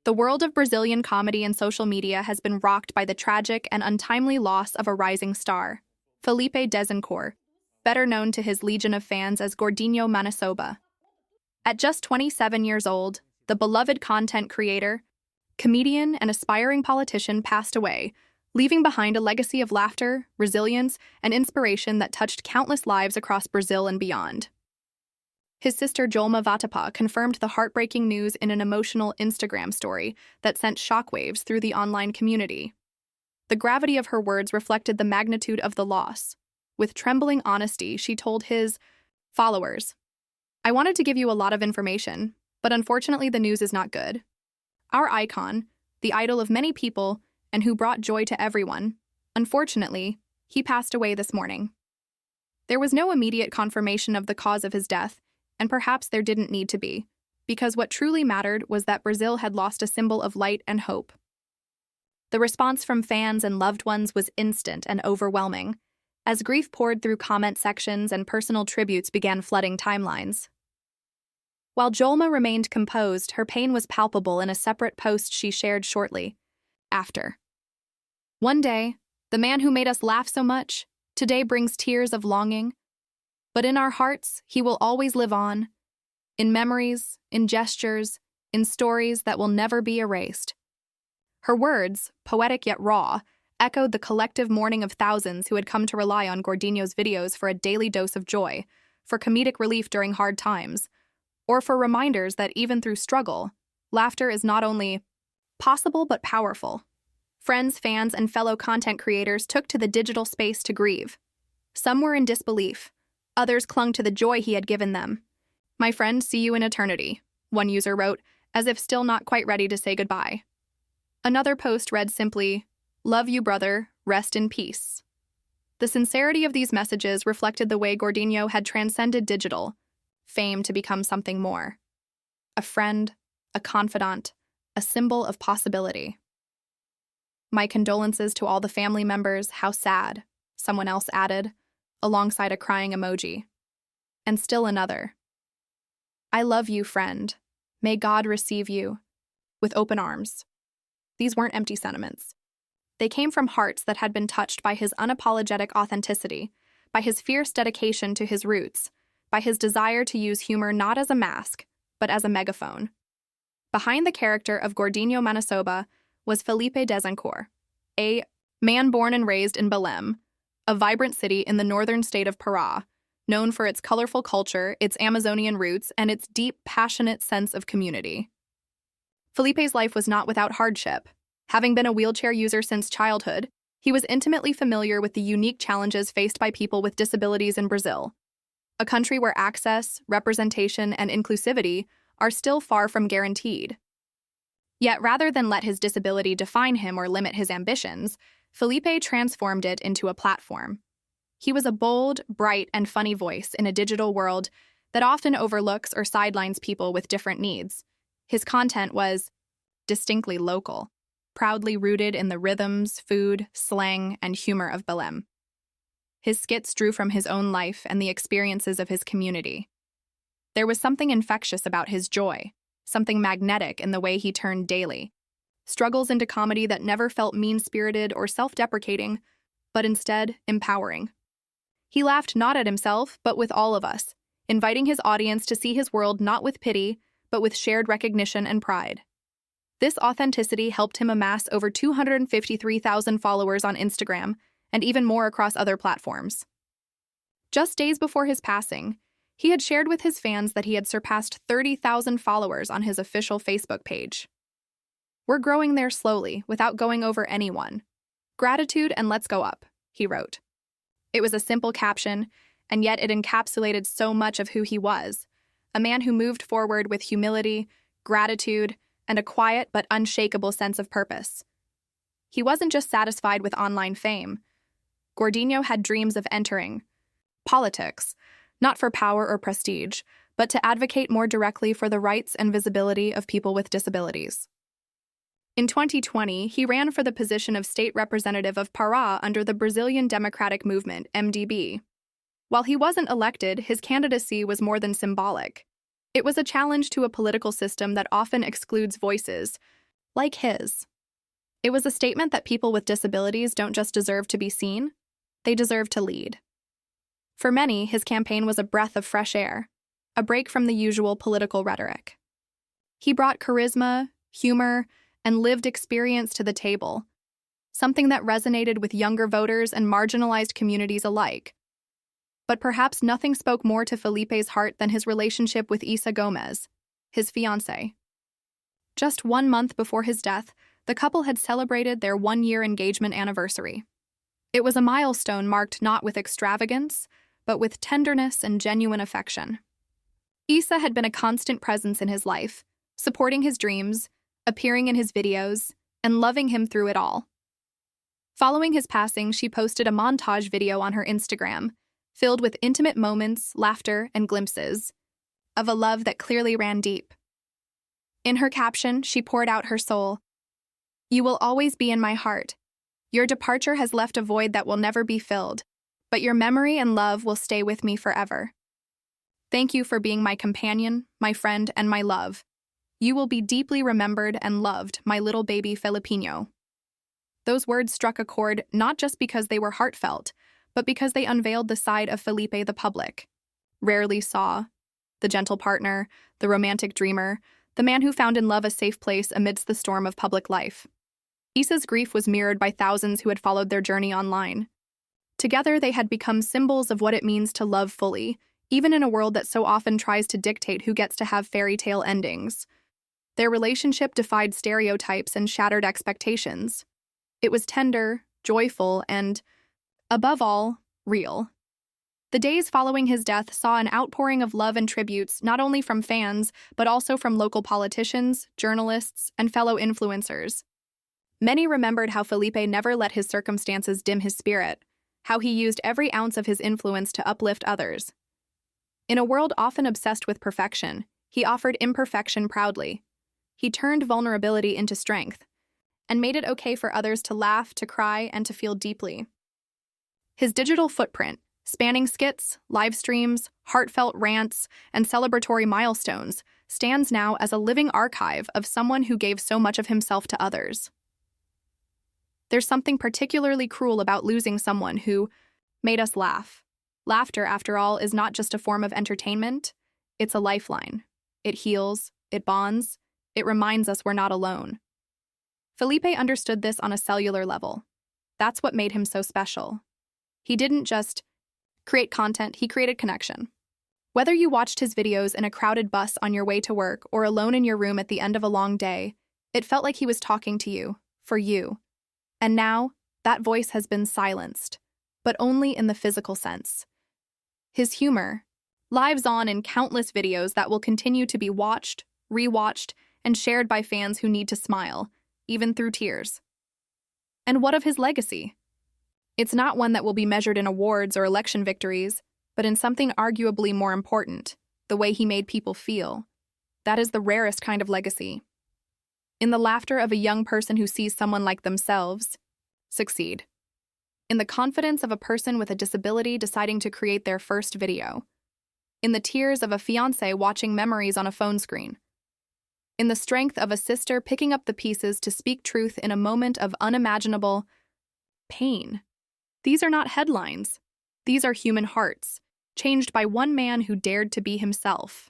The world of Brazilian comedy and social media has been rocked by the tragic and untimely loss of a rising star, Felipe Dezencourt, better known to his legion of fans as Gordinho Maniçoba. At just 27 years old, the beloved content creator, comedian, and aspiring politician passed away, leaving behind a legacy of laughter, resilience, and inspiration that touched countless lives across Brazil and beyond. His sister Jolma Vatapá confirmed the heartbreaking news in an emotional Instagram story that sent shockwaves through the online community. The gravity of her words reflected the magnitude of the loss. With trembling honesty, she told his followers, "I wanted to give you a lot of information, but unfortunately the news is not good. Our icon, the idol of many people, and who brought joy to everyone, unfortunately, he passed away this morning." There was no immediate confirmation of the cause of his death, and perhaps there didn't need to be, because what truly mattered was that Brazil had lost a symbol of light and hope. The response from fans and loved ones was instant and overwhelming, as grief poured through comment sections and personal tributes began flooding timelines. While Jolma remained composed, her pain was palpable in a separate post she shared shortly after. "One day, the man who made us laugh so much, today brings tears of longing. But in our hearts, he will always live on, in memories, in gestures, in stories that will never be erased." Her words, poetic yet raw, echoed the collective mourning of thousands who had come to rely on Gordinho's videos for a daily dose of joy, for comedic relief during hard times, or for reminders that even through struggle, laughter is not only possible but powerful. Friends, fans, and fellow content creators took to the digital space to grieve. Some were in disbelief. Others clung to the joy he had given them. "My friend, see you in eternity," one user wrote, as if still not quite ready to say goodbye. Another post read simply, "Love you, brother, rest in peace." The sincerity of these messages reflected the way Gordinho had transcended digital fame to become something more. A friend, a confidant, a symbol of possibility. "My condolences to all the family members, how sad," someone else added, alongside a crying emoji. And still another. "I love you, friend. May God receive you with open arms." These weren't empty sentiments. They came from hearts that had been touched by his unapologetic authenticity, by his fierce dedication to his roots, by his desire to use humor not as a mask, but as a megaphone. Behind the character of Gordinho Maniçoba was Felipe Dezencourt, a man born and raised in Belém, a vibrant city in the northern state of Pará, known for its colorful culture, its Amazonian roots, and its deep, passionate sense of community. Felipe's life was not without hardship. Having been a wheelchair user since childhood, he was intimately familiar with the unique challenges faced by people with disabilities in Brazil, a country where access, representation, and inclusivity are still far from guaranteed. Yet rather than let his disability define him or limit his ambitions, Felipe transformed it into a platform. He was a bold, bright, and funny voice in a digital world that often overlooks or sidelines people with different needs. His content was distinctly local, proudly rooted in the rhythms, food, slang, and humor of Belém. His skits drew from his own life and the experiences of his community. There was something infectious about his joy, something magnetic in the way he turned daily struggles into comedy that never felt mean-spirited or self-deprecating, but instead empowering. He laughed not at himself, but with all of us, inviting his audience to see his world not with pity, but with shared recognition and pride. This authenticity helped him amass over 253,000 followers on Instagram, and even more across other platforms. Just days before his passing, he had shared with his fans that he had surpassed 30,000 followers on his official Facebook page. "We're growing there slowly, without going over anyone. Gratitude and let's go up," he wrote. It was a simple caption, and yet it encapsulated so much of who he was, a man who moved forward with humility, gratitude, and a quiet but unshakable sense of purpose. He wasn't just satisfied with online fame. Gordinho had dreams of entering politics, not for power or prestige, but to advocate more directly for the rights and visibility of people with disabilities. In 2020, he ran for the position of state representative of Pará under the Brazilian Democratic Movement, MDB. While he wasn't elected, his candidacy was more than symbolic. It was a challenge to a political system that often excludes voices, like his. It was a statement that people with disabilities don't just deserve to be seen, they deserve to lead. For many, his campaign was a breath of fresh air, a break from the usual political rhetoric. He brought charisma, humor, and lived experience to the table, something that resonated with younger voters and marginalized communities alike. But perhaps nothing spoke more to Felipe's heart than his relationship with Isa Gomez, his fiancée. Just 1 month before his death, the couple had celebrated their 1-year engagement anniversary. It was a milestone marked not with extravagance, but with tenderness and genuine affection. Isa had been a constant presence in his life, supporting his dreams, appearing in his videos, and loving him through it all. Following his passing, she posted a montage video on her Instagram, filled with intimate moments, laughter, and glimpses of a love that clearly ran deep. In her caption, she poured out her soul. "You will always be in my heart. Your departure has left a void that will never be filled, but your memory and love will stay with me forever. Thank you for being my companion, my friend, and my love. You will be deeply remembered and loved, my little baby Filipino." Those words struck a chord not just because they were heartfelt, but because they unveiled the side of Felipe the public rarely saw: the gentle partner, the romantic dreamer, the man who found in love a safe place amidst the storm of public life. Isa's grief was mirrored by thousands who had followed their journey online. Together, they had become symbols of what it means to love fully, even in a world that so often tries to dictate who gets to have fairy tale endings. Their relationship defied stereotypes and shattered expectations. It was tender, joyful, and, above all, real. The days following his death saw an outpouring of love and tributes not only from fans, but also from local politicians, journalists, and fellow influencers. Many remembered how Felipe never let his circumstances dim his spirit, how he used every ounce of his influence to uplift others. In a world often obsessed with perfection, he offered imperfection proudly. He turned vulnerability into strength, and made it okay for others to laugh, to cry, and to feel deeply. His digital footprint, spanning skits, live streams, heartfelt rants, and celebratory milestones, stands now as a living archive of someone who gave so much of himself to others. There's something particularly cruel about losing someone who made us laugh. Laughter, after all, is not just a form of entertainment, it's a lifeline. It heals, it bonds, it reminds us we're not alone. Felipe understood this on a cellular level. That's what made him so special. He didn't just create content, he created connection. Whether you watched his videos in a crowded bus on your way to work or alone in your room at the end of a long day, it felt like he was talking to you, for you. And now, that voice has been silenced, but only in the physical sense. His humor lives on in countless videos that will continue to be watched, rewatched, and shared by fans who need to smile, even through tears. And what of his legacy? It's not one that will be measured in awards or election victories, but in something arguably more important, the way he made people feel. That is the rarest kind of legacy. In the laughter of a young person who sees someone like themselves succeed. In the confidence of a person with a disability deciding to create their first video. In the tears of a fiancé watching memories on a phone screen. In the strength of a sister picking up the pieces to speak truth in a moment of unimaginable pain. These are not headlines. These are human hearts, changed by one man who dared to be himself.